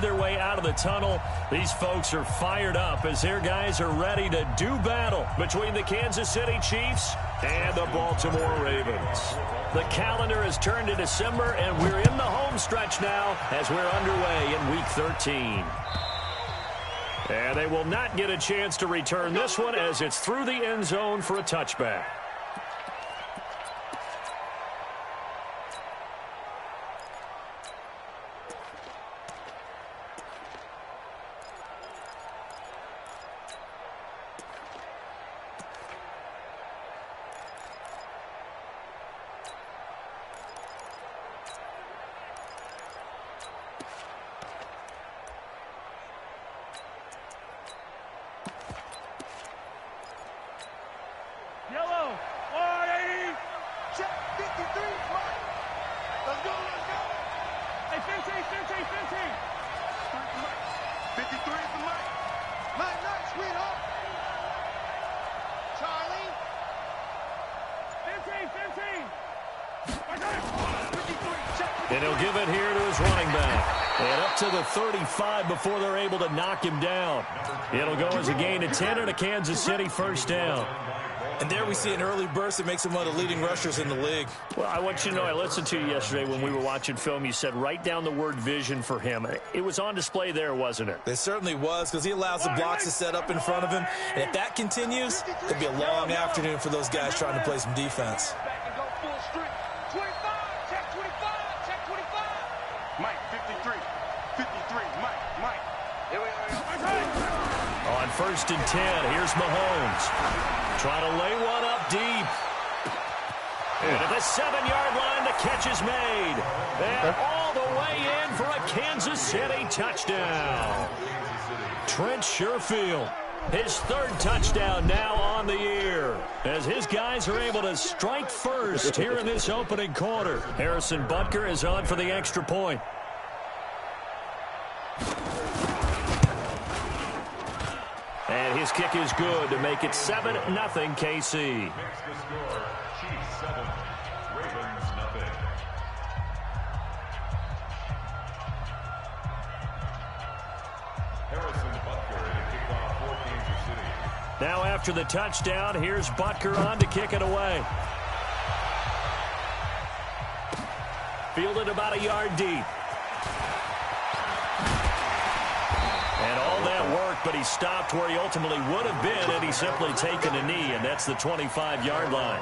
their way out of the tunnel. These folks are fired up as their guys are ready to do battle between the Kansas City Chiefs and the Baltimore Ravens. The calendar has turned to December, and we're in the home stretch now as we're underway in Week 13. And they will not get a chance to return this one as it's through the end zone for a touchback. Yellow, 180, check 53, Mike. Let's go, let's go. Hey, 50. 53 for Mike. Mike, nice, sweetheart. Charlie. 15. And he'll give it here to his running back. And up to the 35 before they're able to knock him down. It'll go as a gain of 10 and a Kansas City first down. And there we see an early burst that makes him one of the leading rushers in the league. Well, I want you to know, I listened to you yesterday when we were watching film. You said write down the word vision for him. It was on display there, wasn't it? It certainly was, because he allows the blocks to set up in front of him. And if that continues, it'll be a long afternoon for those guys trying to play some defense. Mike, 53. 53, Mike. Here we are. On first and 10, here's Mahomes. Trying to lay one up deep. And at the 7-yard line, the catch is made. And all the way in for a Kansas City touchdown. Trent Sherfield, his third touchdown now on the year, as his guys are able to strike first here in this opening quarter. Harrison Butker is on for the extra point. And his kick is good to make it 7-0 KC. Chiefs 7, Ravens nothing. Harrison Butker to kick off for Kansas City. Now after the touchdown, here's Butker on to kick it away. Fielded about a yard deep. And all that work, but he stopped where he ultimately would have been had he simply taken a knee, and that's the 25-yard line.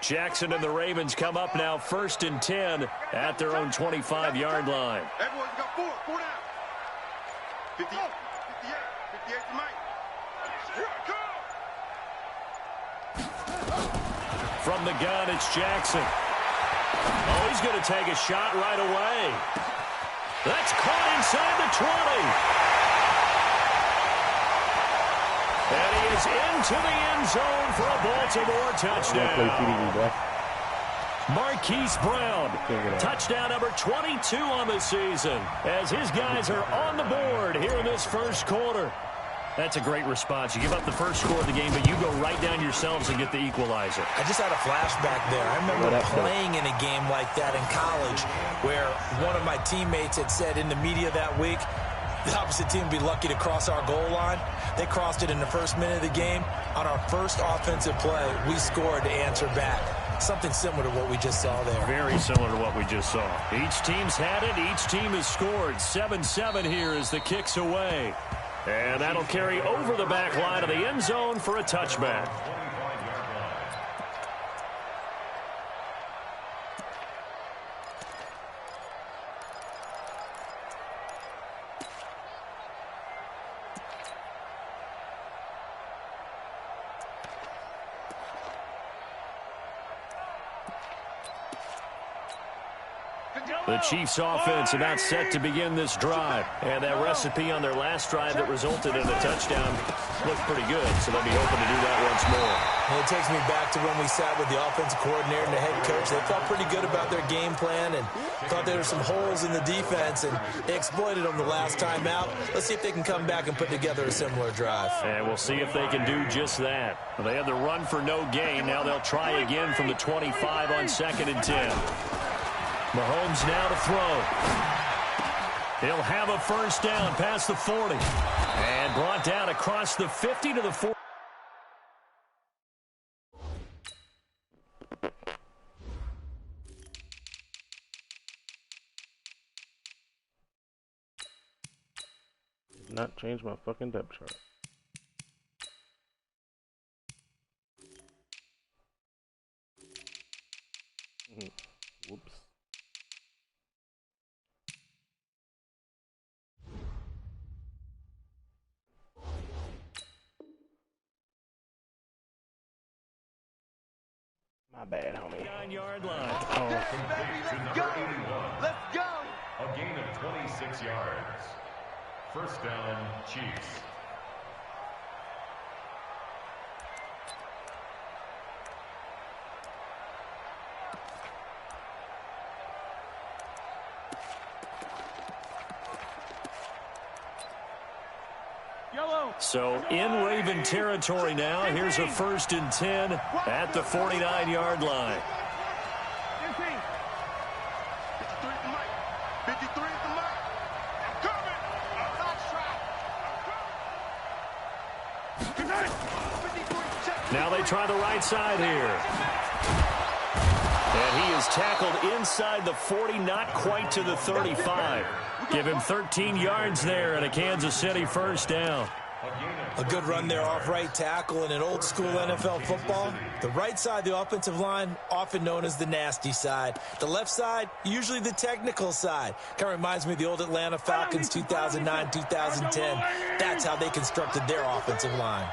Jackson and the Ravens come up now first and 10 at their own 25-yard line. Everyone's got four down. 58 to Mike. Here I come. From the gun, it's Jackson. Oh, he's going to take a shot right away. That's caught inside the 20. And he is into the end zone for a Baltimore touchdown. Marquise Brown, touchdown number 22 on the season, as his guys are on the board here in this first quarter. That's a great response. You give up the first score of the game, but you go right down yourselves and get the equalizer. I just had a flashback there. I remember playing in a game like that in college where one of my teammates had said in the media that week, the opposite team would be lucky to cross our goal line. They crossed it in the first minute of the game. On our first offensive play, we scored to answer back. Something similar to what we just saw there. Very similar to what we just saw. Each team's had it. Each team has scored. 7-7 here as the kick's away. And that'll carry over the back line of the end zone for a touchback. The Chiefs offense about set to begin this drive. And that recipe on their last drive that resulted in a touchdown looked pretty good, so they'll be hoping to do that once more. And it takes me back to when we sat with the offensive coordinator and the head coach. They felt pretty good about their game plan and thought there were some holes in the defense, and they exploited them the last time out. Let's see if they can come back and put together a similar drive. And we'll see if they can do just that. They had the run for no gain. Now they'll try again from the 25 on 2nd and 10. Mahomes now to throw. He'll have a first down past the 40. And brought down across the 50 to the 40. Not change my fucking depth chart. Whoops. My bad, homie. 9-yard line. Oh. Yes, baby, let's go. Let's go. A gain of 26 yards. First down, Chiefs. So in Raven territory now. Here's a 1st and 10 at the 49-yard line. 53 at the mic. I'm coming. Now they try the right side here. And he is tackled inside the 40, not quite to the 35. Give him 13 yards there and a Kansas City first down. A good run there off right tackle. In an old school NFL football, the right side of the offensive line, often known as the nasty side. The left side, usually the technical side. Kind of reminds me of the old Atlanta Falcons 2009, 2010. That's how they constructed their offensive line.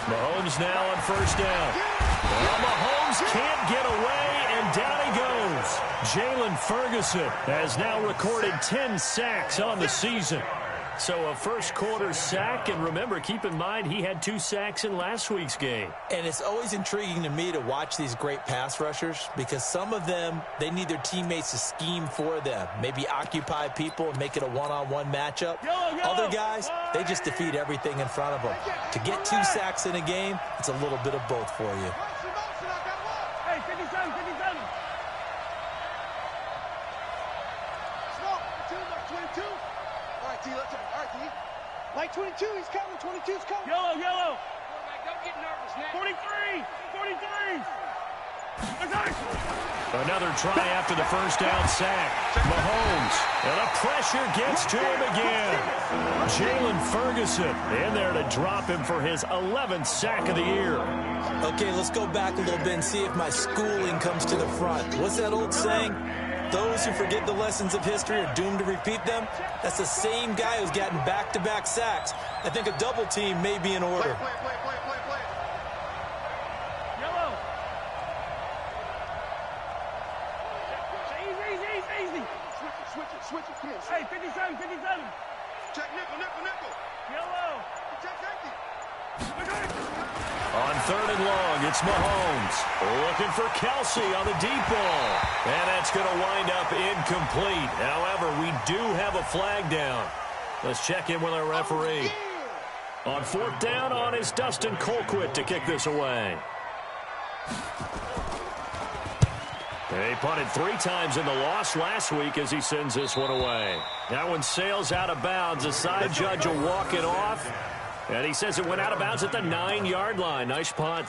Mahomes now on first down. Well, Mahomes can't get away, and down he goes. Jalen Ferguson has now recorded 10 sacks on the season. So a first quarter sack, and remember, keep in mind he had 2 sacks in last week's game. And it's always intriguing to me to watch these great pass rushers because some of them, they need their teammates to scheme for them. Maybe occupy people and make it a one-on-one matchup. Other guys, they just defeat everything in front of them. To get 2 sacks in a game, it's a little bit of both for you. Hey, 57, 57. Smoke, 22. All right, T, let's go. All right, T. Like 22, he's coming. 22's coming. Yellow, yellow. Don't get nervous, man. 43, 43. Another try after the first down sack. Mahomes, and the pressure gets to him again. Jalen Ferguson in there to drop him for his 11th sack of the year. Okay, let's go back a little bit and see if my schooling comes to the front. What's that old saying? Those who forget the lessons of history are doomed to repeat them. That's the same guy who's gotten back-to-back sacks. I think a double team may be in order. Play. Yellow. Easy. Switch it. Come on. Hey, 57. Check nickel. Yellow. Check safety. On 3rd and long, it's Mahomes looking for Kelsey on the deep ball. And that's going to wind up incomplete. However, we do have a flag down. Let's check in with our referee. On 4th down on is Dustin Colquitt to kick this away. He punted 3 times in the loss last week as he sends this one away. That one sails out of bounds. The side judge will walk it off. And he says it went out of bounds at the 9-yard line. Nice punt.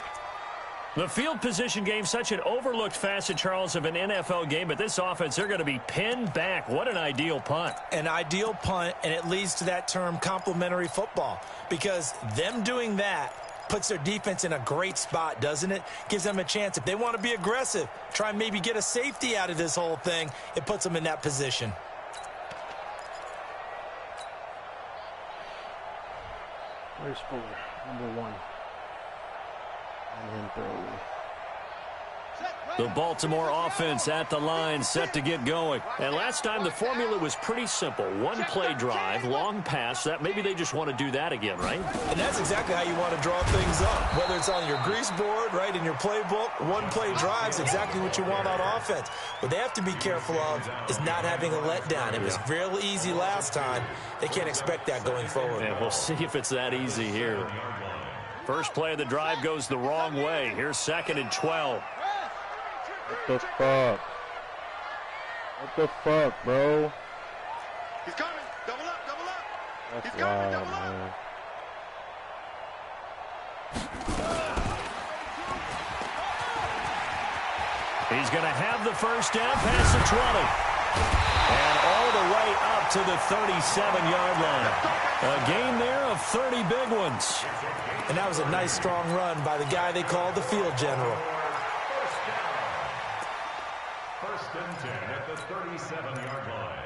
The field position game, such an overlooked facet, Charles, of an NFL game. But this offense, they're going to be pinned back. What an ideal punt. An ideal punt, and it leads to that term complementary football. Because them doing that puts their defense in a great spot, doesn't it? Gives them a chance. If they want to be aggressive, try and maybe get a safety out of this whole thing, it puts them in that position. Where's Fuller? Number 1. And him throw. The Baltimore offense at the line, set to get going. And last time the formula was pretty simple. One play drive, long pass. That maybe they just want to do that again, right? And that's exactly how you want to draw things up. Whether it's on your grease board, right, in your playbook, one play drive's exactly what you want on offense. What they have to be careful of is not having a letdown. It was real easy last time. They can't expect that going forward. And we'll see if it's that easy here. First play of the drive goes the wrong way. Here's 2nd and 12. What the fuck? What the fuck, bro? He's coming. Double up, double up. That's He's coming, wild, double man. He's going to have the first down past the 20. And all the way up to the 37-yard line. A gain there of 30 big ones. And that was a nice, strong run by the guy they called the field general. First and 10 at the 37-yard line.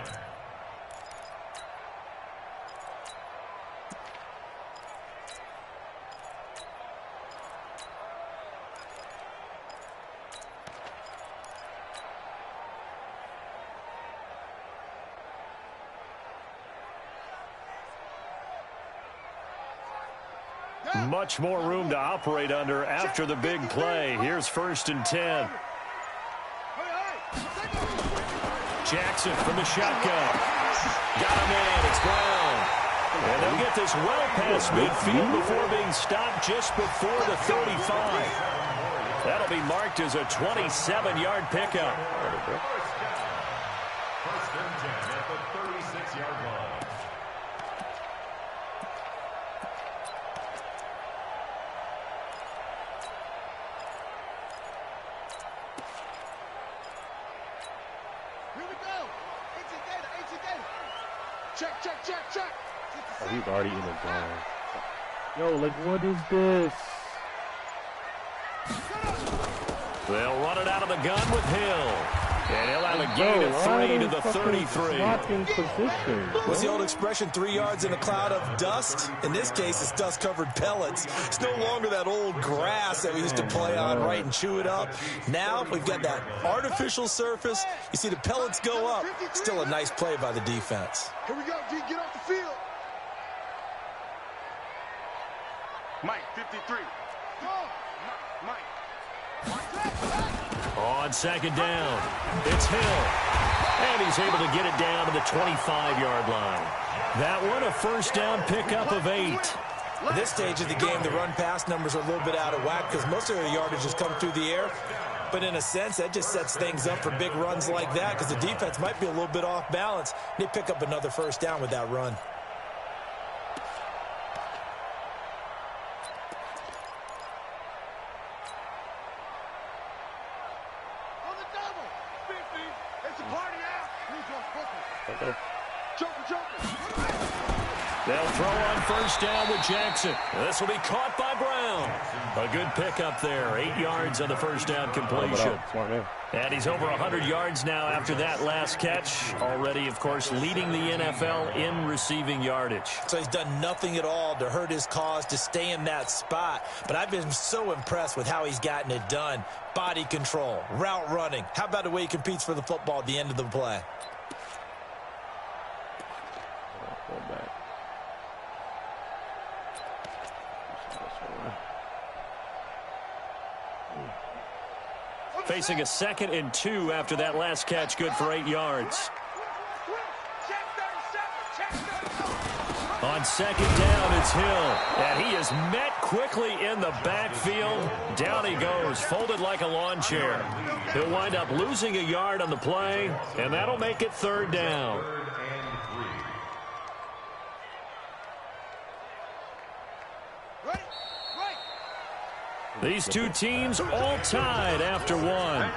Much more room to operate under after the big play. Here's 1st and 10. Jackson from the shotgun. Got him in. It's Brown. And they'll get this well past midfield before being stopped just before the 35. That'll be marked as a 27-yard pickup. First and 10 at the 36-yard line. Check. Oh, he's already in the zone. Yo, like, what is this? They'll run it out of the gun with Hill. And he'll have a gain of 3 to the 33. What's the old expression, 3 yards in a cloud of dust? In this case, it's dust-covered pellets. It's no longer that old grass that we used to play on, right, and chew it up. Now we've got that artificial surface. You see the pellets go up. Still a nice play by the defense. Here we go, D. Get off the field. Mike, 53. Go. Mike. On 2nd down, it's Hill. And he's able to get it down to the 25-yard line. That one, a first down pickup of 8. At this stage of the game, the run-pass numbers are a little bit out of whack because most of their yardage has come through the air. But in a sense, that just sets things up for big runs like that because the defense might be a little bit off balance. They pick up another first down with that run. They'll throw on first down with Jackson. This will be caught by Brown. A good pickup there. 8 yards on the first down completion. And he's over 100 yards now after that last catch. Already, of course, leading the NFL in receiving yardage. So he's done nothing at all to hurt his cause to stay in that spot. But I've been so impressed with how he's gotten it done. Body control, route running. How about the way he competes for the football at the end of the play? Facing a 2nd and 2 after that last catch, good for 8 yards. On 2nd down, it's Hill. And he is met quickly in the backfield. Down he goes, folded like a lawn chair. He'll wind up losing a yard on the play, and that'll make it 3rd down. These two teams all tied after one.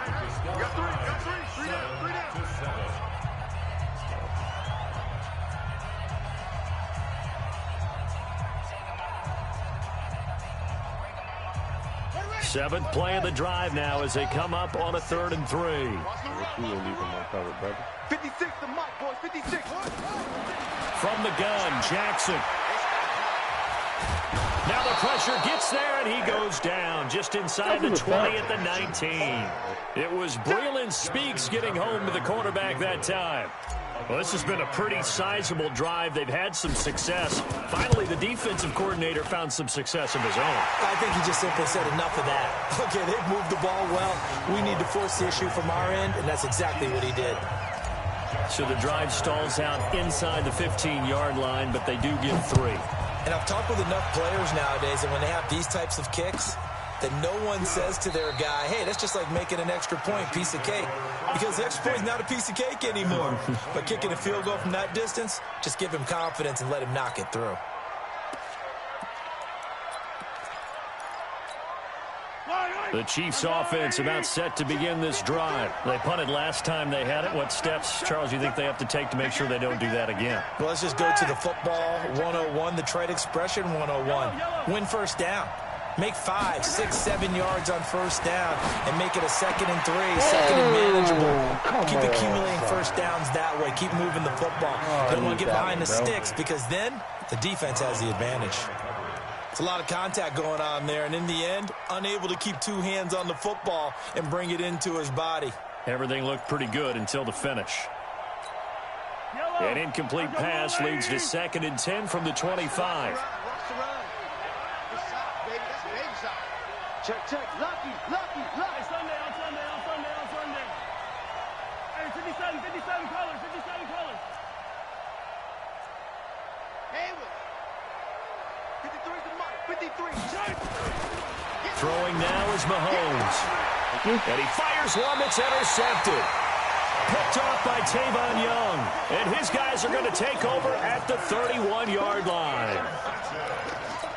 Seventh play of the drive now as they come up on a 3rd and 3. 56, the mic, boys, 56. From the gun, Jackson. pressure gets there, and he goes down just inside the 20 at the 19. It was Braylon Speaks getting home to the quarterback that time. Well, this has been a pretty sizable drive. They've had some success. Finally, the defensive coordinator found some success of his own. I think he just simply said enough of that. Okay, they've moved the ball well. We need to force the issue from our end, and that's exactly what he did. So the drive stalls out inside the 15-yard line, but they do get 3. And I've talked with enough players nowadays that when they have these types of kicks, that no one says to their guy, hey, that's just like making an extra point, piece of cake. Because the extra point is not a piece of cake anymore. But kicking a field goal from that distance, just give him confidence and let him knock it through. The Chiefs offense about set to begin this drive. They punted last time they had it. What steps, Charles, you think they have to take to make sure they don't do that again? Well, let's just go to the football 101, the trade expression 101. Win first down. Make 5, 6, 7 yards on first down and make it a 2nd and 3, 2nd and manageable. Keep accumulating first downs that way. Keep moving the football. Don't want to get behind the sticks because then the defense has the advantage. It's a lot of contact going on there, and in the end, unable to keep 2 hands on the football and bring it into his body. Everything looked pretty good until the finish. An incomplete pass leads to 2nd and 10 from the 25. Check. Lucky. Sunday. Hey, 57 colors. Haywood. 53. Throwing now is Mahomes. And he fires one that's intercepted. Picked off by Tavon Young. And his guys are going to take over at the 31-yard line.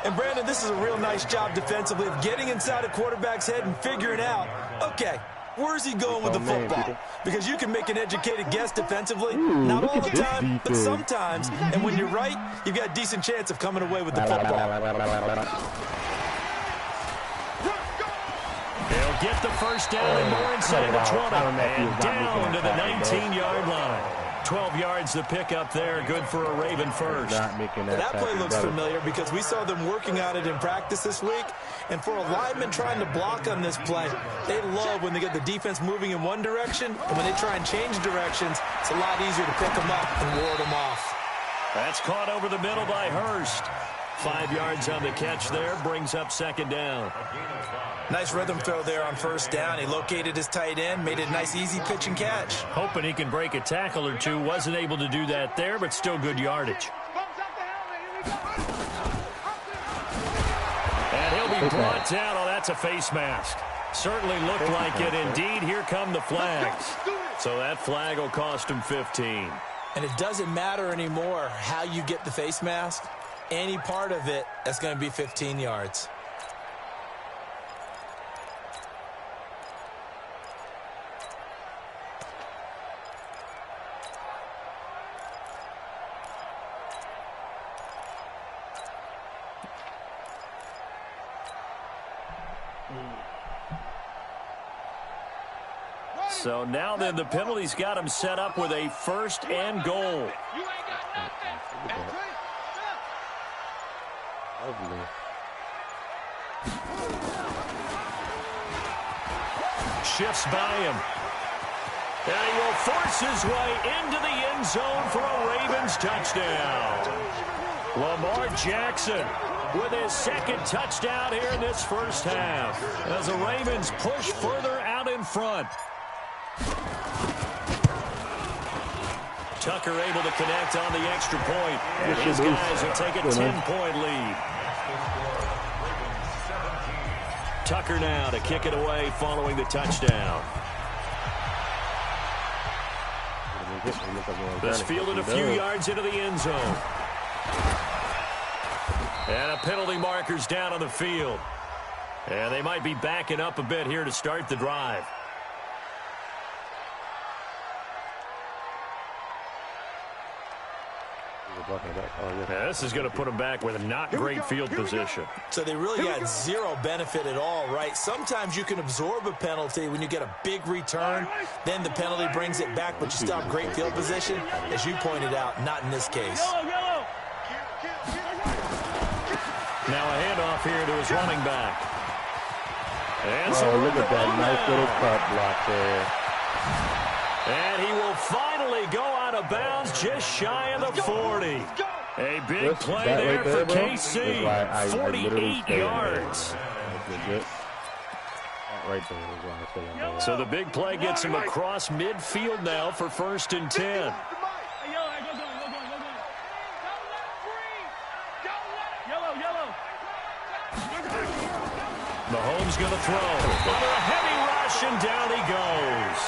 And, Brandon, this is a real nice job defensively of getting inside a quarterback's head and figuring out, okay, where's he going with the football? Because you can make an educated guess defensively. Not all the time, but sometimes. And when you're right, you've got a decent chance of coming away with the football. They'll get the first down and more inside the 20. And down to the 19-yard line. 12 yards to pick up there. Good for a Raven first. That play looks familiar because we saw them working on it in practice this week. And for a lineman trying to block on this play, they love when they get the defense moving in one direction. And when they try and change directions, it's a lot easier to pick them up and ward them off. That's caught over the middle by Hurst. 5 yards on the catch there. Brings up 2nd down. Nice rhythm throw there on first down. He located his tight end, made it a nice, easy pitch and catch. Hoping he can break a tackle or two. Wasn't able to do that there, but still good yardage. And he'll be brought down. Oh, that's a face mask. Certainly looked like it. Indeed, here come the flags. So that flag will cost him 15. And it doesn't matter anymore how you get the face mask. Any part of it, that's going to be 15 yards. So now then the penalty's got him set up with a 1st and goal. Shifts by him. And he will force his way into the end zone for a Ravens touchdown. Lamar Jackson with his 2nd touchdown here in this first half as the Ravens push further out in front. Tucker able to connect on the extra point. And his guys will take a 10-point lead. Tucker now to kick it away following the touchdown. This fielded a few yards into the end zone. And a penalty marker's down on the field. And they might be backing up a bit here to start the drive. Yeah, this is going to put them back with a not great field position. So they really got zero benefit at all, right? Sometimes you can absorb a penalty when you get a big return. Then the penalty brings it back, but you still have great field position. As you pointed out, not in this case. Now a handoff here to his running back. And look at that nice little cut block there. And he will finally go out of bounds just shy of the 40. A big play there for KC. 48 yards. Right there is why I say I'm So the big play gets him across midfield now for 1st and 10. Mahomes going to throw. Under a heavy rush, and down he goes.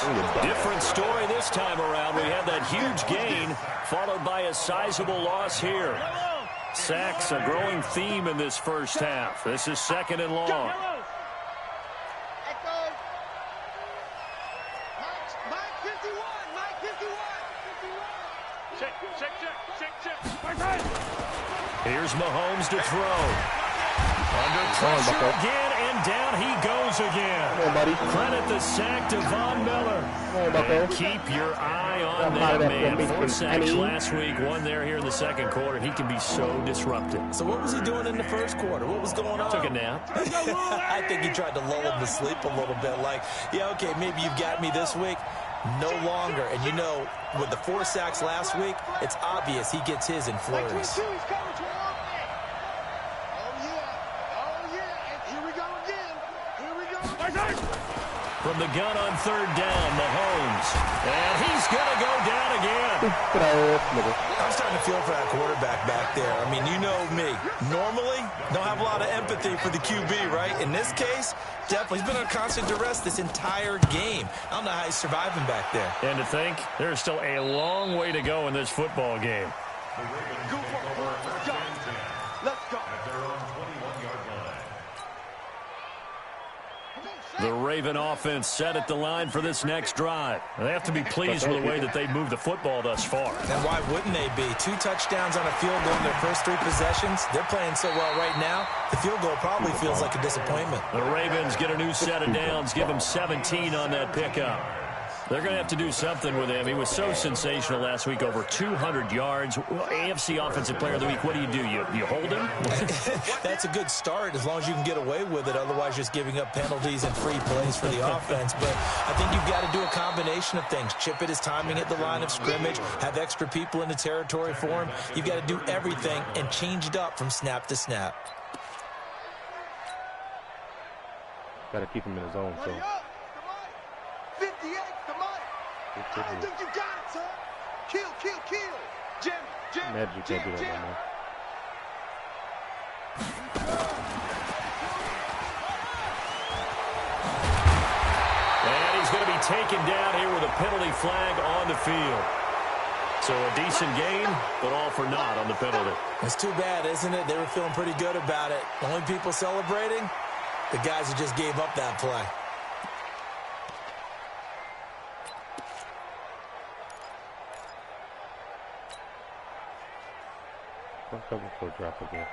Different story this time around. We had that huge gain, followed by a sizable loss here. Sacks, a growing theme in this first half. This is 2nd and long. Here's Mahomes to throw. Under pressure again, and down he goes again. Credit the sack to Von Miller. And keep your eye on that man. 4 sacks last week, 1 here in the 2nd quarter. He can be so disruptive. So what was he doing in the 1st quarter? What was going on? Took a nap. I think he tried to lull him to sleep a little bit. Like, yeah, okay, maybe you've got me this week. No longer. And you know, with the 4 sacks last week, it's obvious he gets his in flurries. From the gun on 3rd down, Mahomes. And he's going to go down again. I'm starting to feel for that quarterback back there. I mean, you know me. Normally, don't have a lot of empathy for the QB, right? In this case, definitely. He's been on constant duress this entire game. I don't know how he's surviving back there. And to think, there's still a long way to go in this football game. Let's go. The Raven offense set at the line for this next drive. They have to be pleased with the way that they've moved the football thus far. And why wouldn't they be? 2 touchdowns on a field goal in their first 3 possessions. They're playing so well right now, the field goal probably feels like a disappointment. The Ravens get a new set of downs, give them 17 on that pickup. They're going to have to do something with him. He was so sensational last week, over 200 yards. Well, AFC Offensive Player of the Week, what do? You hold him? That's a good start as long as you can get away with it. Otherwise, just giving up penalties and free plays for the offense. But I think you've got to do a combination of things. Chip it his timing at the line of scrimmage, have extra people in the territory for him. You've got to do everything and change it up from snap to snap. Got to keep him in his zone, so. 58, I think you got it, son. Kill. Jimmy. Magic, you can't do that no more. And he's going to be taken down here with a penalty flag on the field. So a decent gain, but all for naught on the penalty. It's too bad, isn't it? They were feeling pretty good about it. The only people celebrating, the guys who just gave up that play. Cover for a drop again.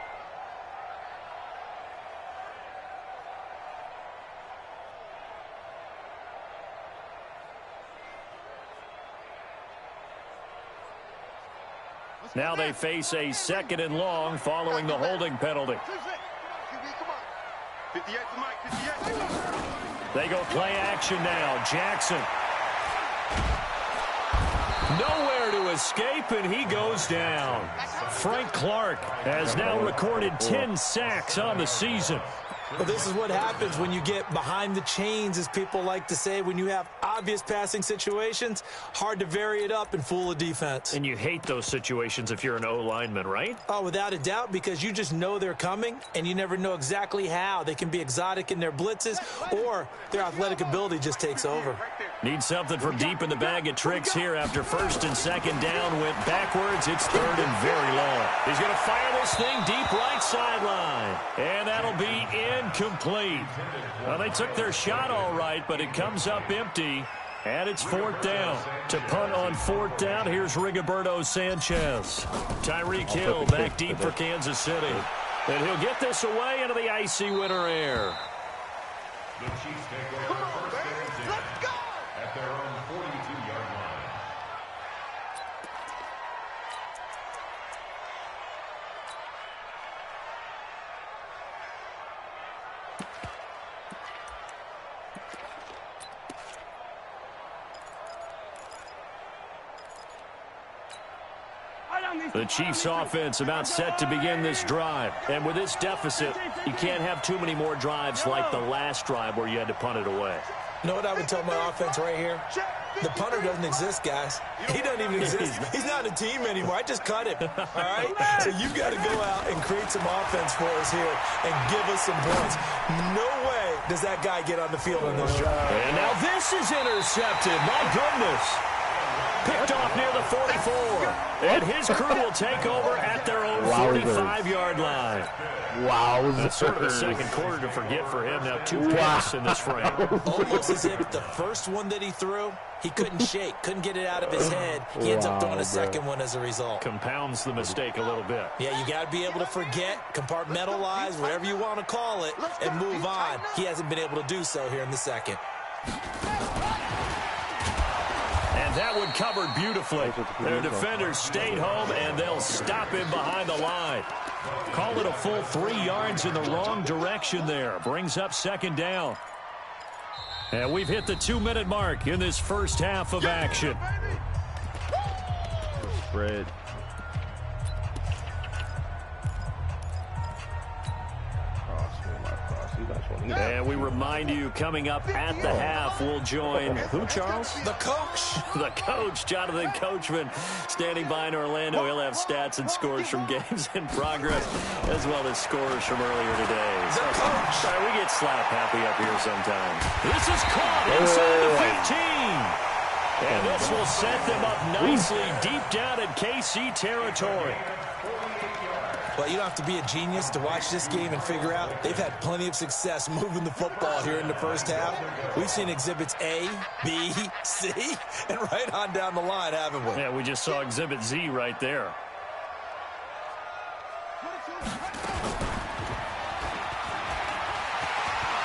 Now they face a 2nd and long following the holding penalty. They go play action now. Jackson. Nowhere to escape, and he goes down. Frank Clark has now recorded 10 sacks on the season. Well, this is what happens when you get behind the chains, as people like to say. When you have obvious passing situations, hard to vary it up and fool a defense. And you hate those situations if you're an O-lineman, right? Oh, without a doubt, because you just know they're coming, and you never know exactly how. They can be exotic in their blitzes, or their athletic ability just takes over. Need something from deep in the bag of tricks here after 1st and 2nd down. Went backwards. It's 3rd and very long. He's going to fire this thing deep right sideline. And that'll be incomplete. Well, they took their shot all right, but it comes up empty. And it's 4th down. To punt on 4th down, here's Rigoberto Sanchez. Tyreek Hill back deep for Kansas City. And he'll get this away into the icy winter air. The Chiefs take over first and 10 at their own 42-yard line. The Chiefs offense about set to begin this drive. And with this deficit, you can't have too many more drives like the last drive where you had to punt it away. You know what I would tell my offense right here? The punter doesn't exist, guys. He doesn't even exist. He's not a team anymore. I just cut him, all right? So you've got to go out and create some offense for us here and give us some points. No way does that guy get on the field on this drive. And now this is intercepted. My goodness. Picked off near the 44. And his crew will take over at their own 45-yard line. Wow. That's sort of the second quarter to forget for him. Now 2 picks in this frame. Almost as if the first one that he threw, he couldn't shake, couldn't get it out of his head. He ends up throwing a second one as a result. Compounds the mistake a little bit. Yeah, you got to be able to forget, compartmentalize, whatever you want to call it, and move on. He hasn't been able to do so here in the second. And that one covered beautifully. Their defenders stayed home, and they'll stop him behind the line. Call it a full 3 yards in the wrong direction there. Brings up second down. And we've hit the 2-minute mark in this first half of action. Spread. And we remind you, coming up at the half, we'll join who, Charles? The coach. The coach, Jonathan Coachman, standing by in Orlando. He'll have stats and scores from games in progress, as well as scores from earlier today. The coach. Sorry, we get slap happy up here sometimes. This is caught inside the 15. And this will set them up nicely deep down in KC territory. Well, you don't have to be a genius to watch this game and figure out they've had plenty of success moving the football here in the first half. We've seen exhibits A, B, C, and right on down the line, haven't we? Yeah, we just saw exhibit Z right there.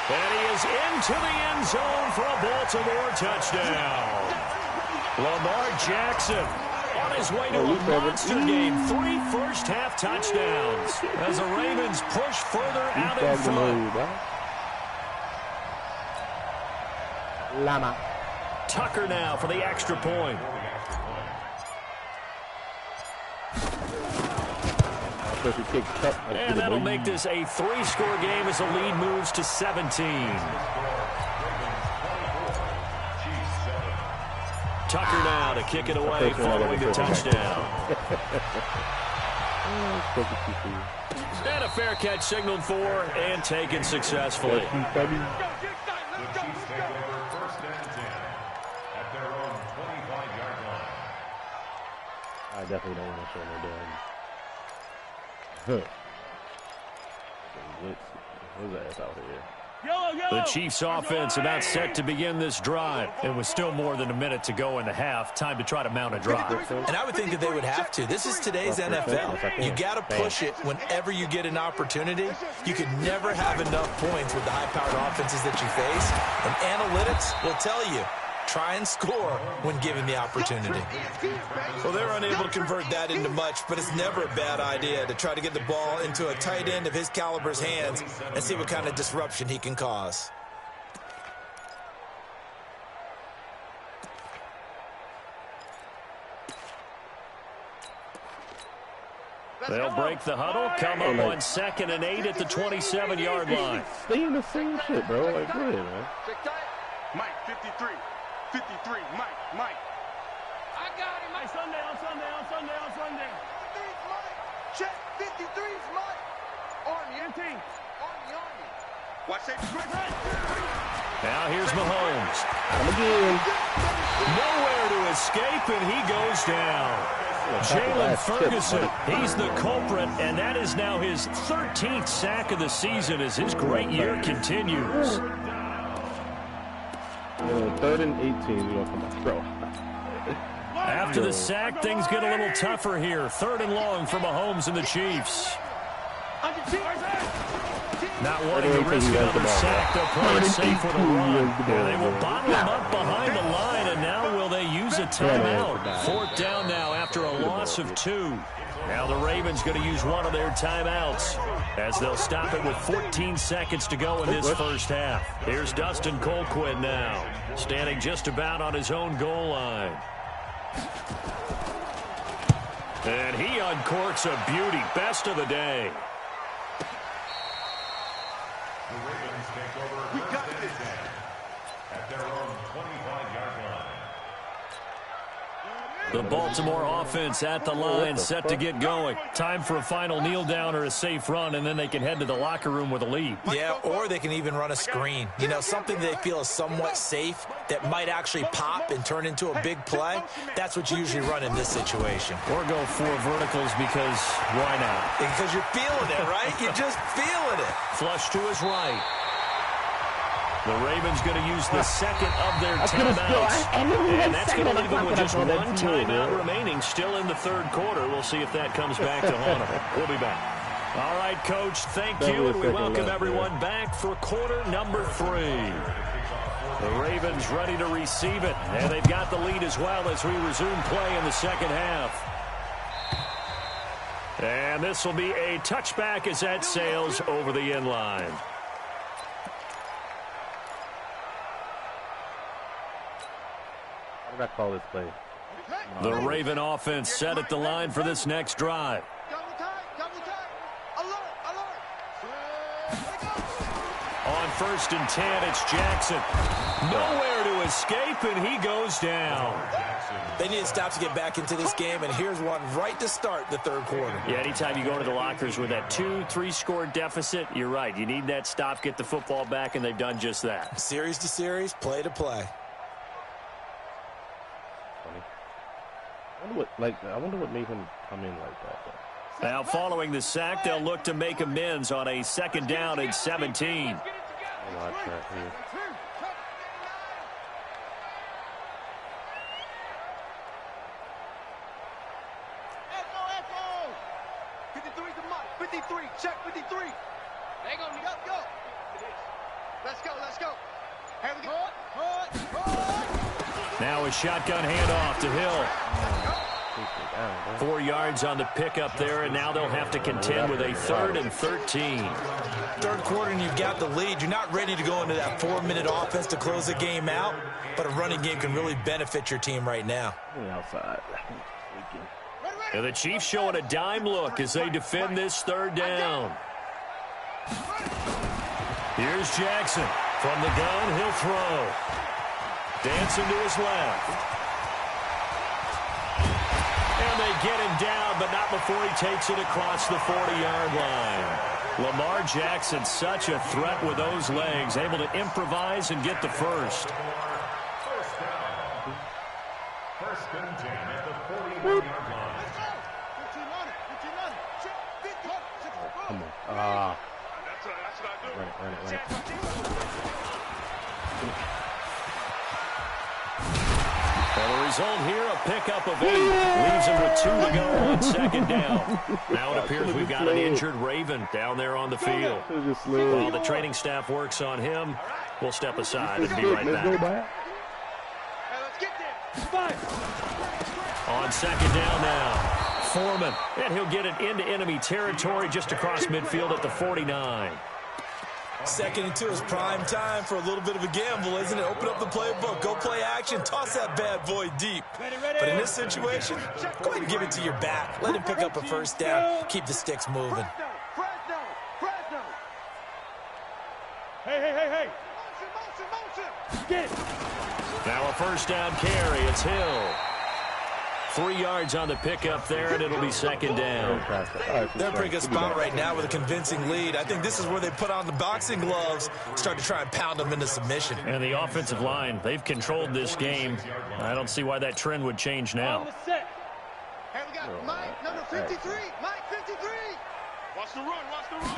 And he is into the end zone for a Baltimore touchdown. Lamar Jackson on his way to a monster game. 3 first-half touchdowns as the Ravens push further out in front. Lama. Tucker now for the extra point. And that'll make this a 3-score game as the lead moves to 17. Tucker now to kick it away following the touchdown. And a fair catch signaled for and taken successfully. The Chiefs take over first and 10 at their own 25-yard line. I definitely don't want to show no damn. Who's that out here? The Chiefs offense about set to begin this drive. And with still more than a minute to go in the half, time to try to mount a drive. And I would think that they would have to. This is today's NFL. You got to push it whenever you get an opportunity. You can never have enough points with the high-powered offenses that you face. And analytics will tell you, try and score when given the opportunity. Well, they're unable to convert that into much, but it's never a bad idea to try to get the ball into a tight end of his caliber's hands and see what kind of disruption he can cause. They'll break the huddle, come up on 2nd and 8 at the 27-yard line. Stay in the same shit, bro. Like, go ahead, man. Mike, 53. 53, Mike. I got him. Mike, Sunday. 53's Mike. Check, 53's Mike. Army, Army. Watch that. Now here's Mahomes. Come again. Nowhere to escape, and he goes down. Jalen Ferguson, he's the culprit, and that is now his 13th sack of the season as his great year continues. 3rd and 18, we don't come up, bro. After the sack, things get a little tougher here. 3rd and long for Mahomes and the Chiefs. Not wanting to risk another sack, they'll play it safe with a run. And they will bottle him up behind the line, and now will they use a timeout? 4th down now after a loss of 2. Now the Ravens going to use one of their timeouts as they'll stop it with 14 seconds to go in this first half. Here's Dustin Colquitt now, standing just about on his own goal line. And he uncorks a beauty. Best of the day. The Ravens take over first and 10 at their own 25-yard line. The Baltimore offense at the line, set to get going. Time for a final kneel down or a safe run, and then they can head to the locker room with a lead. Yeah, or they can even run a screen. You know, something they feel is somewhat safe that might actually pop and turn into a big play. That's what you usually run in this situation. Or go 4 verticals because why not? Because you're feeling it, right? You're just feeling it. Flush to his right. The Ravens going to use the second of their timeouts. And that's going to leave them with just one timeout remaining still in the third quarter. We'll see if that comes back to haunt them. We'll be back. All right, Coach, thank you. And we welcome everyone back for quarter number 3. The Ravens ready to receive it. And they've got the lead as well as we resume play in the second half. And this will be a touchback as that sails over the end line. I call this play. The Raven offense set at the line for this next drive. On 1st and 10, it's Jackson. Nowhere to escape, and he goes down. They need a stop to get back into this game, and here's one right to start the third quarter. Yeah, anytime you go into the lockers with that 2-3 score deficit, you're right. You need that stop, get the football back, and they've done just that. Series to series, play to play. I wonder what made him come in like that. Though. Now, following the sack, they'll look to make amends on a 2nd down and 17. Watch that here. Echo. 53 to Mike. 53. Check 53. They gonna go. Let's go. Here we go. Now a shotgun handoff to Hill. 4 yards on the pickup there, and now they'll have to contend with a 3rd and 13. Third quarter, and you've got the lead. You're not ready to go into that 4-minute offense to close the game out, but a running game can really benefit your team right now. Outside. And the Chiefs showing a dime look as they defend this 3rd down. Here's Jackson. From the gun, he'll throw. Dancing to his left. And they get him down, but not before he takes it across the 40-yard line. Lamar Jackson, such a threat with those legs, able to improvise and get the first. First and 10 at the 41-yard line. Come on. Run it. Well, the result here, a pickup of 8. Leaves him with 2 to go on 2nd down. Now it appears we've got an injured Raven down there on the field. While the training staff works on him, we'll step aside and be right back. On 2nd down now. Foreman, and he'll get it into enemy territory just across midfield at the 49. 2nd and 2 is prime time for a little bit of a gamble, isn't it? Open up the playbook, go play action, toss that bad boy deep. But in this situation, go ahead and give it to your back. Let him pick up a 1st down, keep the sticks moving. Hey. Get it. Now a 1st down carry, it's Hill. 3 yards on the pickup there, and it'll be 2nd down. They're in a pretty good spot right now with a convincing lead. I think this is where they put on the boxing gloves, start to try and pound them into submission. And the offensive line, they've controlled this game. I don't see why that trend would change now. Here we got Mike, number 53. Mike, 53. Watch the run.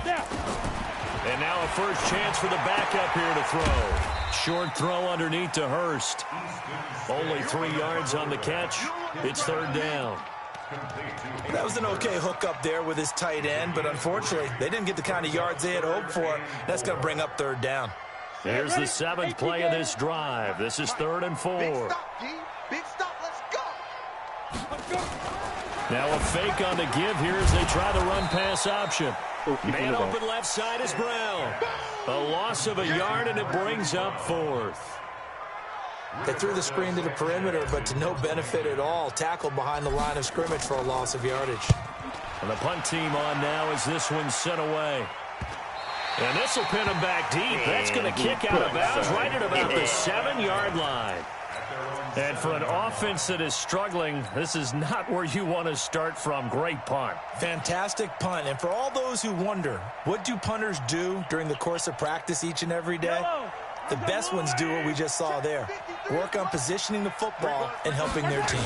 Down. And now a first chance for the backup here to throw. Short throw underneath to Hurst. Only 3 yards on the catch. It's 3rd down. That was an okay hook up there with his tight end, but unfortunately, they didn't get the kind of yards they had hoped for. That's going to bring up 3rd down. Here's the 7th play of this drive. This is 3rd and 4. Big stop, D. Big stop. Let's go. Now a fake on the give here as they try the run-pass option. Man open left side is Brown. A loss of a yard, and it brings up 4th. They threw the screen to the perimeter, but to no benefit at all. Tackled behind the line of scrimmage for a loss of yardage. And the punt team on now as this one's sent away. And this will pin him back deep. That's going to kick out of bounds right at about the 7-yard line. And for an offense that is struggling, this is not where you want to start from. Great punt. Fantastic punt. And for all those who wonder, what do punters do during the course of practice each and every day? The best ones do what we just saw there. Work on positioning the football and helping their team.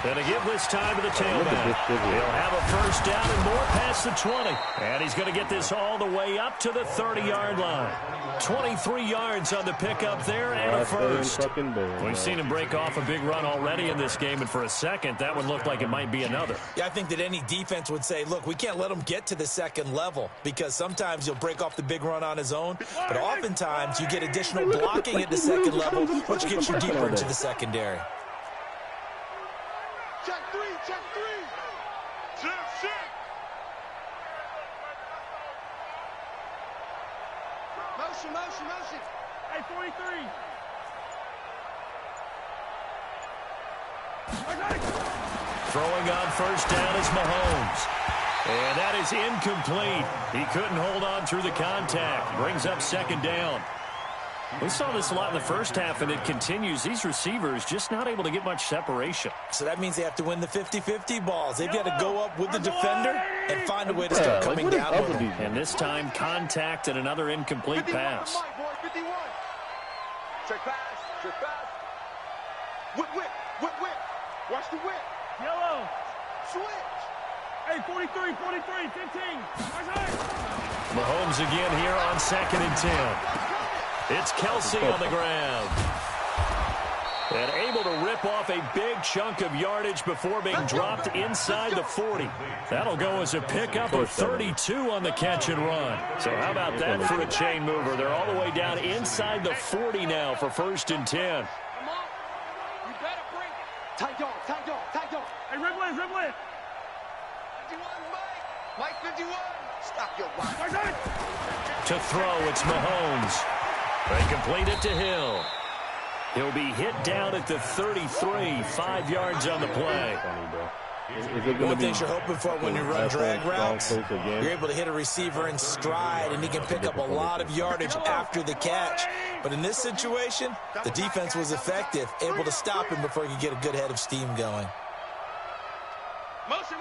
And to give this time to the tailback. He'll have a first down and more past the 20. And he's going to get this all the way up to the 30-yard line. 23 yards on the pickup there and a first. We've seen him break off a big run already in this game, and for a second, that one looked like it might be another. Yeah, I think that any defense would say, look, we can't let him get to the second level because sometimes he'll break off the big run on his own, but oftentimes you get additional blocking at the second level, which gets you deeper into the secondary. Check three, check three. Check. Motion. Hey, 43. Throwing on first down is Mahomes. And that is incomplete. He couldn't hold on through the contact. Brings up second down. We saw this a lot in the first half, and it continues. These receivers just not able to get much separation. So that means they have to win the 50-50 balls. They've got to go up with the defender and find a way to start coming down with him. And this time, contact and another incomplete pass. 51. Check pass. Whip. Watch the whip. Yellow. Switch. Hey, 43, 15. Mahomes again here on 2nd and 10. It's Kelsey on the ground. And able to rip off a big chunk of yardage before being dropped inside the 40. That'll go as a pickup of 32 on the catch and run. So how about that for a chain mover? They're all the way down inside the 40 now for 1st and 10. Come on. You better bring it. Tight dog. Hey, Riblet. 51, Mike 51. Stop your watch. To throw, it's Mahomes. They complete it to Hill. He'll be hit down at the 33, 5 yards on the play. One of the things you're hoping for when you run drag routes, you're able to hit a receiver in stride, and he can pick up a lot of yardage after the catch. But in this situation, the defense was effective, able to stop him before he could get a good head of steam going. Motion.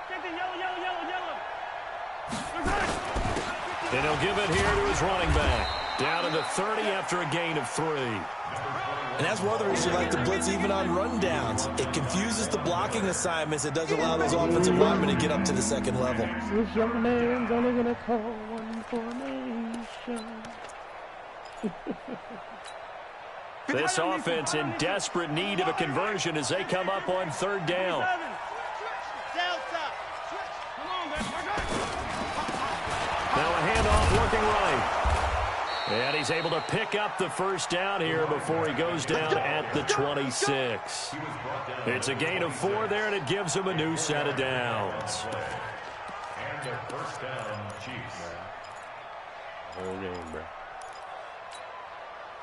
50, yellow. And he'll give it here to his running back. Down to the 30 after a gain of 3. And that's one of the reasons you like to blitz even on rundowns. It confuses the blocking assignments. It doesn't allow those offensive linemen to get up to the second level. This young man's only going to call one formation. This offense in desperate need of a conversion as they come up on 3rd down. Now a handoff looking right. And he's able to pick up the first down here before he goes down at the 26. It's a gain of 4 there, and it gives him a new set of downs. And a first down, Chiefs. Whole game, bro.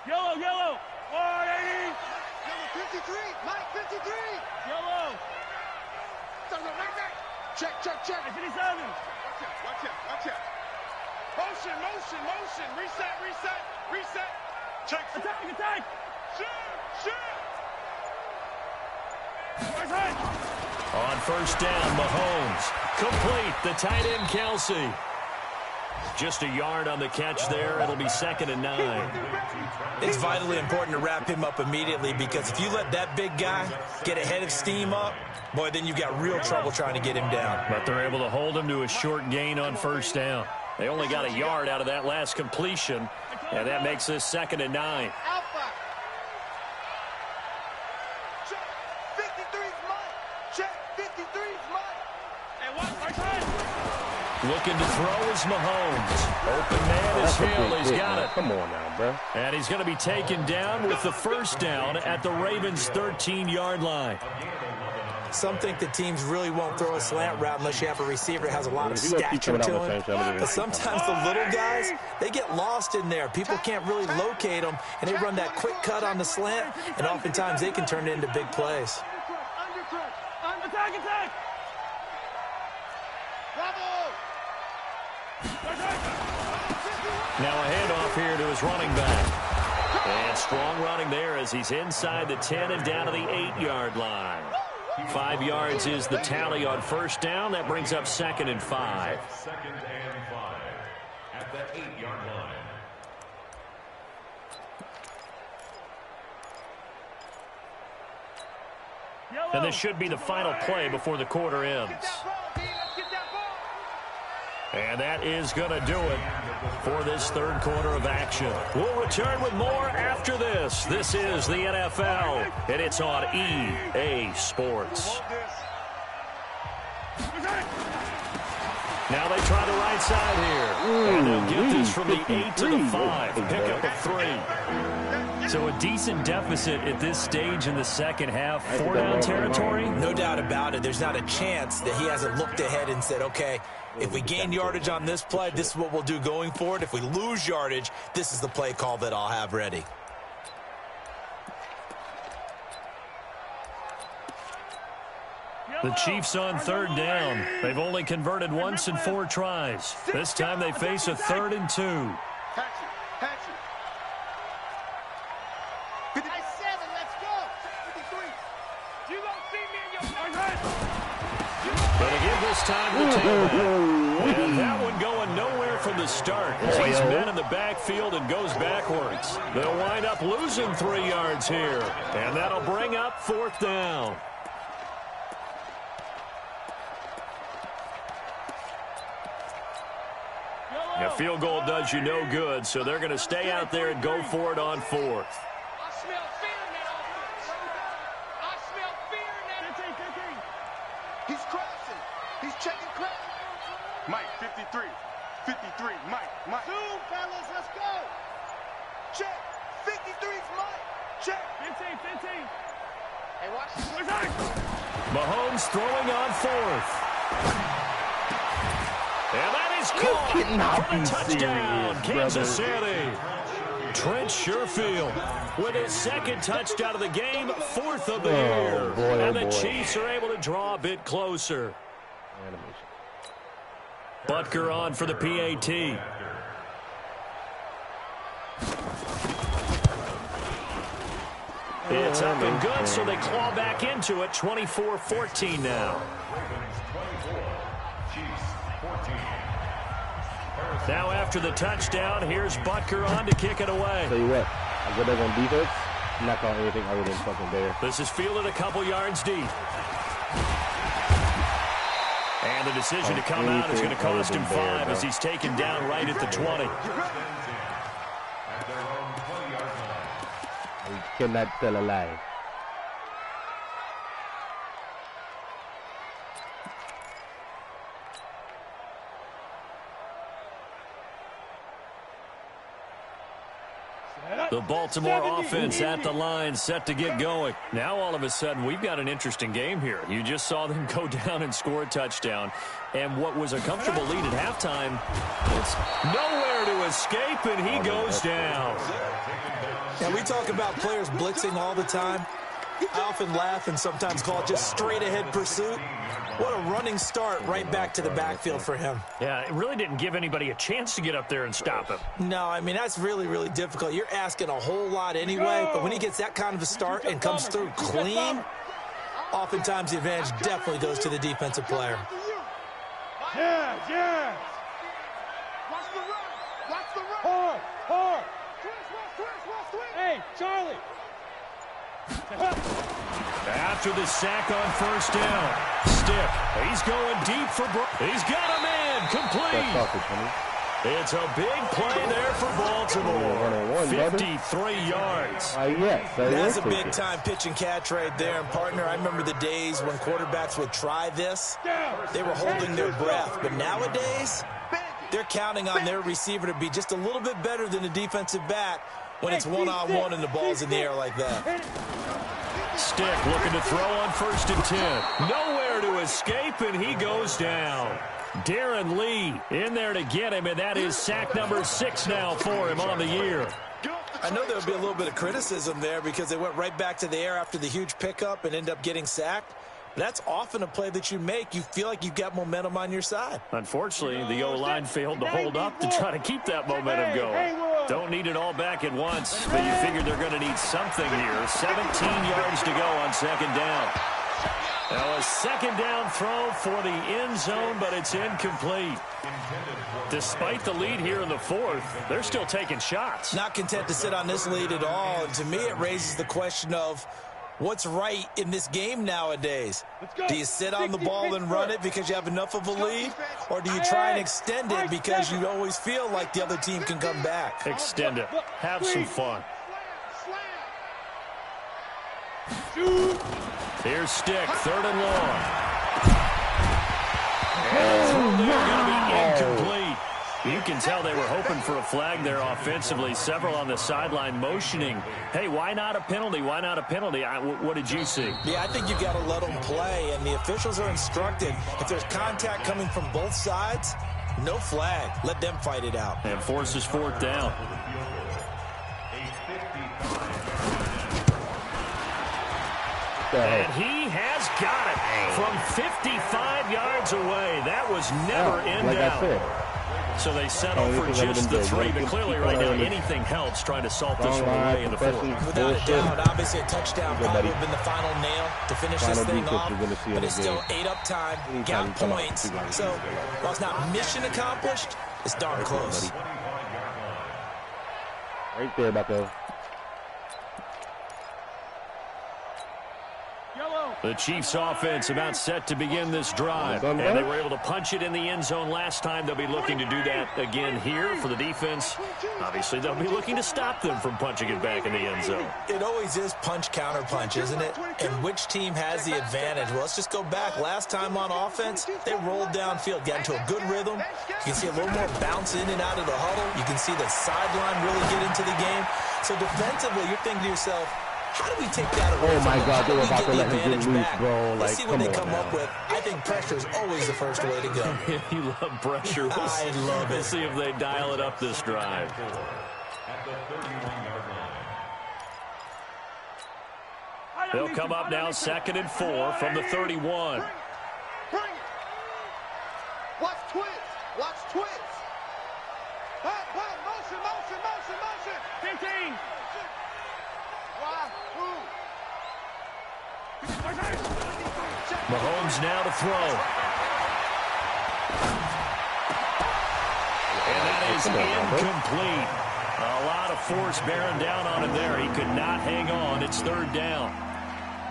Yellow. 180. Number 53, Mike 53. Yellow. Check. Hey, 57. Watch out. Motion. Reset. Check. Attack. Shoot. On first down, Mahomes. Complete. The tight end, Kelsey. Just a yard on the catch there. It'll be 2nd and 9. It's vitally important to wrap him up immediately because if you let that big guy get a head of steam up, boy, then you've got real trouble trying to get him down. But they're able to hold him to a short gain on first down. They only got a yard out of that last completion, and that makes this 2nd and 9. Alpha. Check. 53's Mike. Check. 53's Mike. Hey, watch. Looking to throw is Mahomes. Open man is Hill. He's got it. Come on now, bro. And he's going to be taken down with the first down at the Ravens' 13-yard line. Some think the teams really won't throw a slant route unless you have a receiver that has a lot of stature to him. But sometimes the little guys, they get lost in there. People can't really locate them, and they run that quick cut on the slant, and oftentimes they can turn it into big plays. Attack, attack! Now a handoff here to his running back. And strong running there as he's inside the 10 and down to the 8-yard line. 5 yards is the tally on first down. That brings up 2nd and 5. 2nd and 5 at the 8-yard line. And this should be the final play before the quarter ends. And that is going to do it for this third quarter of action. We'll return with more after this. This is the NFL, and it's on EA Sports. Now they try the right side here. And they'll get this from the 8 to the 5. Pick up a 3. So a decent deficit at this stage in the second half. 4-down territory? No doubt about it. There's not a chance that he hasn't looked ahead and said, okay, if we gain yardage on this play, this is what we'll do going forward. If we lose yardage, this is the play call that I'll have ready. The Chiefs on 3rd down. They've only converted once in 4 tries. This time they face a 3rd and 2. Gonna give this time to tailback. And that one going nowhere from the start. He's met in the backfield and goes backwards. They'll wind up losing 3 yards here. And that'll bring up 4th down. A field goal does you no good, so they're going to stay out there and go for it on 4th. He's crossing. He's checking crowd. Mike, 53. 53. Mike. Zoom, fellas. Let's go. Check. 53's Mike. Check. 15. Hey, watch this. Mahomes throwing on 4th. And that is caught for the touchdown, Kansas City. Trent Sherfield with his 2nd touchdown of the game, 4th of the year. And the Chiefs are able to draw a bit closer. Butker on for the PAT. It's up and good, so they claw back into it. 24-14 now. Now after the touchdown, here's Butker on to kick it away. Tell you what, I'm good on defense. I'm not calling anything other than fucking there. This is fielded a couple yards deep. And the decision to come out is going to cost him 5 as he's taken down right at the 20. We cannot tell a lie. The Baltimore offense at the line, set to get going. Now, all of a sudden, we've got an interesting game here. You just saw them go down and score a touchdown. And what was a comfortable lead at halftime, it's nowhere to escape, and he goes down. And we talk about players blitzing all the time. I often laugh and sometimes call it just straight-ahead pursuit. What a running start right back to the backfield for him. Yeah, it really didn't give anybody a chance to get up there and stop him. No, I mean, that's really, really difficult. You're asking a whole lot anyway, but when he gets that kind of a start and comes through clean, oftentimes the advantage definitely goes to the defensive player. Yeah. Watch the run. Hard. Twist. Hey, Charlie. After the sack on first down, Stick, he's going deep for he's got a man, complete. It's a big play there for Baltimore. 53 yards. That's a big-time pitch and catch right there. And, partner, I remember the days when quarterbacks would try this. They were holding their breath. But nowadays, they're counting on their receiver to be just a little bit better than the defensive back when it's one-on-one and the ball's in the air like that. Stick looking to throw on 1st and 10. Nowhere to escape, and he goes down. Darren Lee in there to get him, and that is sack number 6 now for him on the year. I know there would be a little bit of criticism there because they went right back to the air after the huge pickup and end up getting sacked. But that's often a play that you make. You feel like you've got momentum on your side. Unfortunately, the O-line failed to hold up to try to keep that momentum going. Don't need it all back at once, but you figure they're going to need something here. 17 yards to go on 2nd down. Now a 2nd down throw for the end zone, but it's incomplete. Despite the lead here in the 4th, they're still taking shots. Not content to sit on this lead at all. And to me, it raises the question of what's right in this game nowadays. Do you sit on the ball and run it because you have enough of a lead? Or do you try and extend it because you always feel like the other team can come back? Extend it. Have some fun. Here's Stick, 3rd and long. And the throw there going to be incomplete. You can tell they were hoping for a flag there offensively. Several on the sideline motioning, hey, why not a penalty? Why not a penalty? What did you see? Yeah, I think you've got to let them play, and the officials are instructed. If there's contact coming from both sides, no flag. Let them fight it out. And forces 4th down. And he has got it from 55 yards away. That was never in doubt. So they settle for just the 3, but clearly right now anything helps trying to salt this one away in the 4th. Without a doubt, obviously a touchdown probably would have been the final nail to finish this thing off, but it's still 8 up time, got points. So while it's not mission accomplished, it's darn close. Right there, Bucko. The Chiefs offense about set to begin this drive. And they were able to punch it in the end zone last time. They'll be looking to do that again here for the defense. Obviously, they'll be looking to stop them from punching it back in the end zone. It always is punch, counter punch, isn't it? And which team has the advantage? Well, let's just go back. Last time on offense, they rolled downfield, got into a good rhythm. You can see a little more bounce in and out of the huddle. You can see the sideline really get into the game. So defensively, you're thinking to yourself, how do we take that away? Oh, my God, they were about to let him get loose, bro. Let's see what they come up with. I think pressure is always the first way to go. You love pressure. I love it. We'll see if they dial it up this drive. At the 31-yard line. They'll come up now 2nd and 4 from the 31. Bring it. Watch twins. Watch twins. Motion. 15. Mahomes now to throw. And that is incomplete. A lot of force bearing down on him there. He could not hang on. It's 3rd down.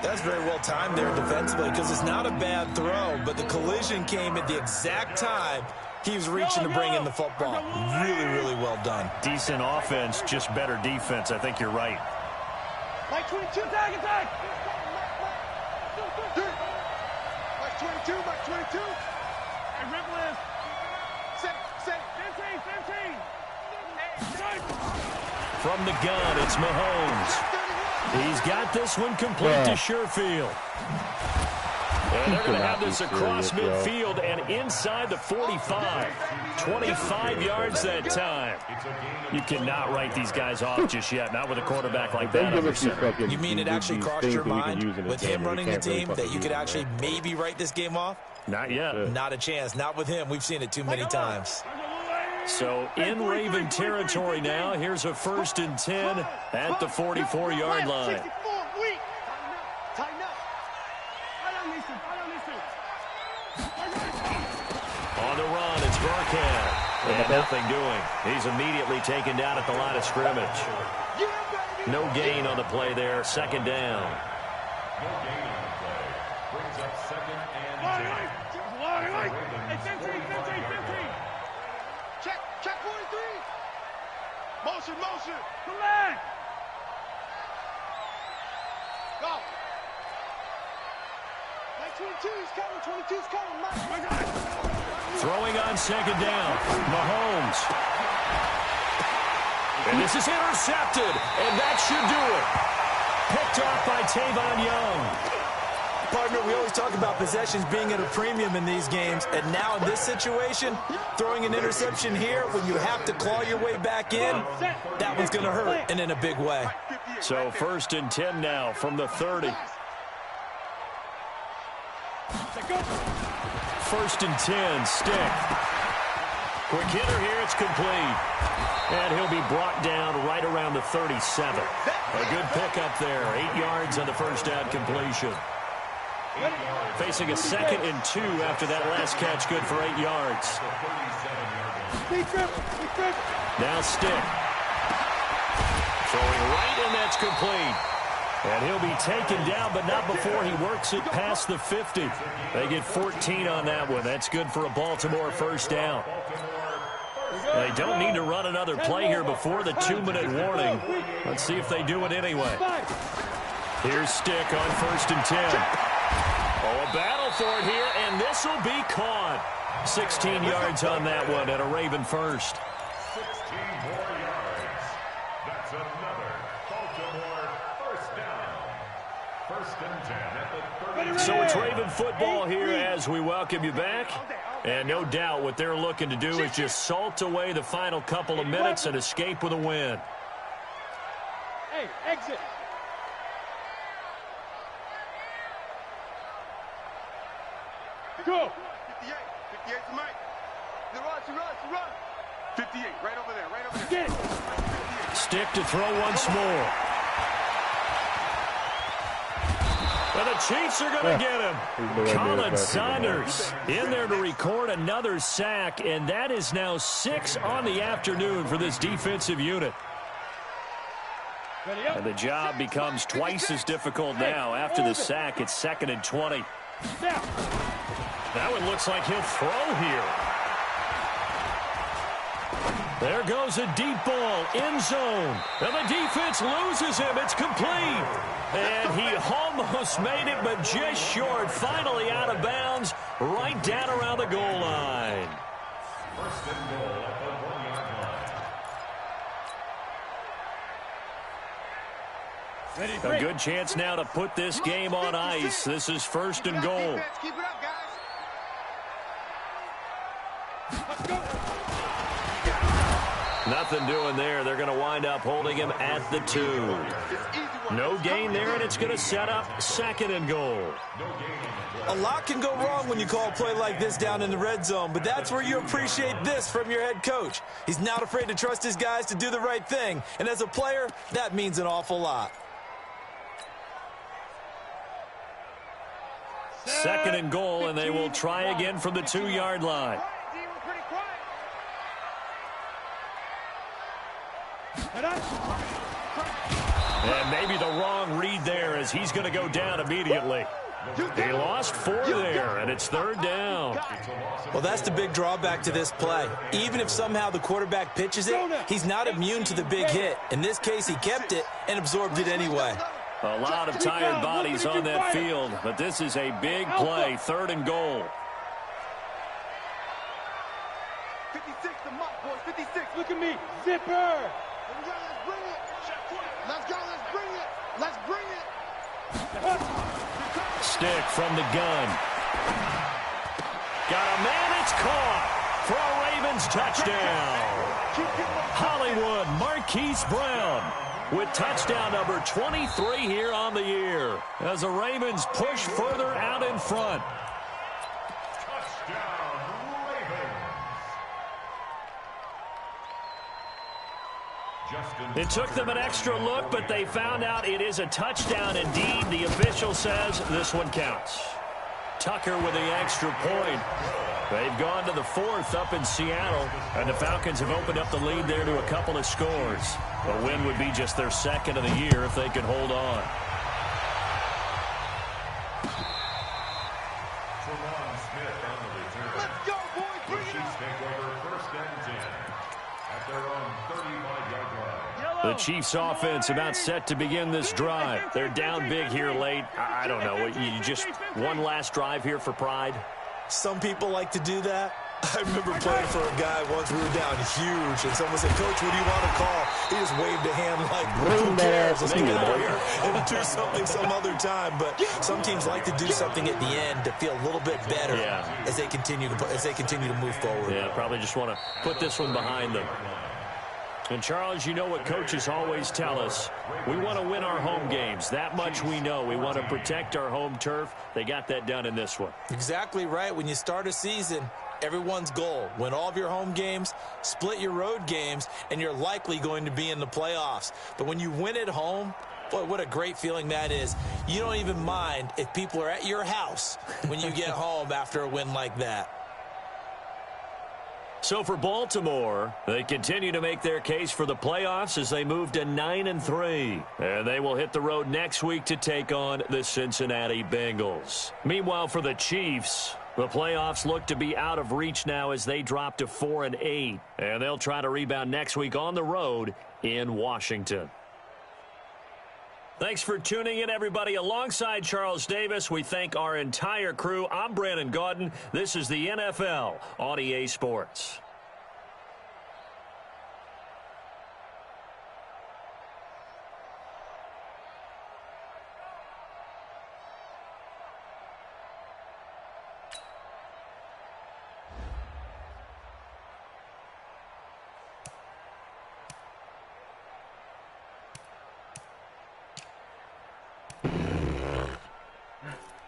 That's very well timed there defensively because it's not a bad throw, but the collision came at the exact time he was reaching to bring in the football. Really, really well done. Decent offense, just better defense. I think you're right. Mike 22, attack! Mike 22. Hey, Ripple set. 15. From the gun, it's Mahomes. He's got this one complete to Sherfield. And they're going to have this across midfield and inside the 45. 25 yards that time. You cannot write these guys off just yet, not with a quarterback like that under center. You mean it actually crossed your mind with him running the team that you could actually maybe write this game off? Not yet. Not a chance. Not with him. We've seen it too many times. So in Raven territory now. Here's a 1st and 10 at the 44-yard line. On the run, it's Burkhead. And nothing doing. He's immediately taken down at the line of scrimmage. No gain on the play there. 2nd down. No gain on the play. Brings up 2nd and 10. Check 43. Motion. Come back. Go. 22's coming. Throwing on 2nd down. Mahomes. And this is intercepted. And that should do it. Picked off by Tavon Young. Partner, we always talk about possessions being at a premium in these games, and now in this situation, throwing an interception here when you have to claw your way back in, that one's going to hurt, and in a big way. So 1st and 10 now from the 30. 1st and 10, Stick. Quick hitter here, it's complete. And he'll be brought down right around the 37. A good pickup there, 8 yards on the first down completion. Facing a 2nd and 2 after that last catch, good for 8 yards. Now Stick. Throwing right, and that's complete. And he'll be taken down, but not before he works it past the 50. They get 14 on that one. That's good for a Baltimore first down. They don't need to run another play here before the 2-minute warning. Let's see if they do it anyway. Here's Stick on 1st and 10. Oh, a battle for it here, and this will be caught. 16 yards on that one and a Raven first. 16 more yards. That's another Baltimore first down. 1st and 10 at the 30. So it's Raven football here as we welcome you back. And no doubt what they're looking to do is just salt away the final couple of minutes and escape with a win. Hey, exit. Go. 58. 58 to Mike. The run. 58, right over there, Get it. Stick to throw once more. And the Chiefs are going to get him. Colin Saunders in there to record another sack, and that is now 6 on the afternoon for this defensive unit. And the job becomes twice as difficult now. After the sack, it's 2nd and 20. That one looks like he'll throw here. There goes a deep ball, end zone. And the defense loses him. It's complete. And he almost made it, but just short. Finally out of bounds, right down around the goal line. 1st and goal at the 1-yard line. A good chance now to put this game on ice. This is 1st and goal. Keep it up, guys. Nothing doing there. They're going to wind up holding him at the 2. No gain there, and it's going to set up 2nd and goal. A lot can go wrong when you call a play like this down in the red zone, but that's where you appreciate this from your head coach. He's not afraid to trust his guys to do the right thing, and as a player, that means an awful lot. 2nd and goal, and they will try again from the 2-yard line. And maybe the wrong read there as he's going to go down immediately. He lost 4 there, and it's 3rd down. Well, that's the big drawback to this play. Even if somehow the quarterback pitches it, he's not immune to the big hit. In this case, he kept it and absorbed it anyway. A lot of tired bodies on that field, but this is a big play, 3rd and goal. 56 to Mike, boys. 56. Look at me. Zipper. Let's bring it. Let's go. Let's bring it. Stick from the gun. Got a man, it's caught for a Ravens touchdown. Hollywood Marquise Brown with touchdown number 23 here on the year as the Ravens push further out in front. It took them an extra look, but they found out it is a touchdown indeed. The official says this one counts. Tucker with the extra point. They've gone to the 4th up in Seattle, and the Falcons have opened up the lead there to a couple of scores. A win would be just their 2nd of the year if they could hold on. Let's go, boys. Bring it up. Take over 1st and 10 at their own 35-yard line. The Chiefs offense about set to begin this drive. They're down big here late. I don't know. You just one last drive here for pride? Some people like to do that. I remember playing for a guy once. We were down huge, and someone said, "Coach, what do you want to call?" He just waved a hand like, "Who cares? Let's get out here and do something some other time." But some teams like to do something at the end to feel a little bit better as they continue to move forward. Yeah, probably just want to put this one behind them. And, Charles, you know what coaches always tell us. We want to win our home games. That much we know. We want to protect our home turf. They got that done in this one. Exactly right. When you start a season, everyone's goal, win all of your home games, split your road games, and you're likely going to be in the playoffs. But when you win at home, boy, what a great feeling that is. You don't even mind if people are at your house when you get home after a win like that. So for Baltimore, they continue to make their case for the playoffs as they move to 9-3. And they will hit the road next week to take on the Cincinnati Bengals. Meanwhile, for the Chiefs, the playoffs look to be out of reach now as they drop to 4-8. And they'll try to rebound next week on the road in Washington. Thanks for tuning in, everybody. Alongside Charles Davis, we thank our entire crew. I'm Brandon Gaudin. This is the NFL on EA Sports.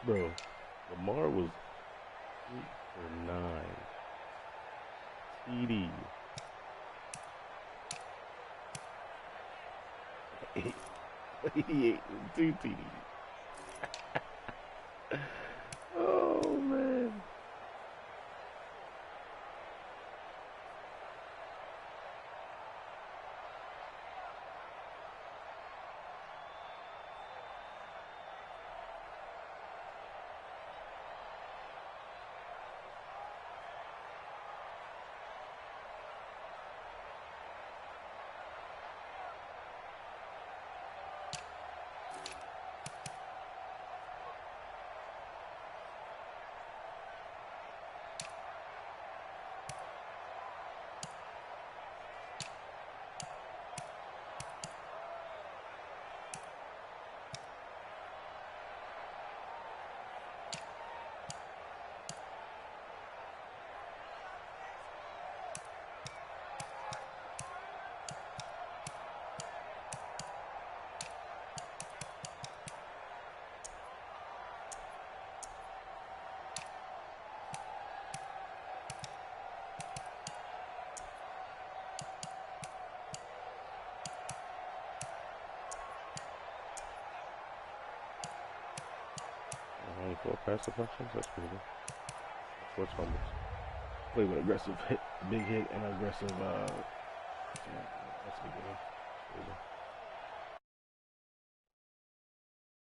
Bro, Lamar was 8 for 9. TD. 88 with 2 TDs. Oh, man. Only 4 pass deflections? That's pretty good. 4 fumbles. Play with aggressive hit, big hit, and aggressive, that's a good one.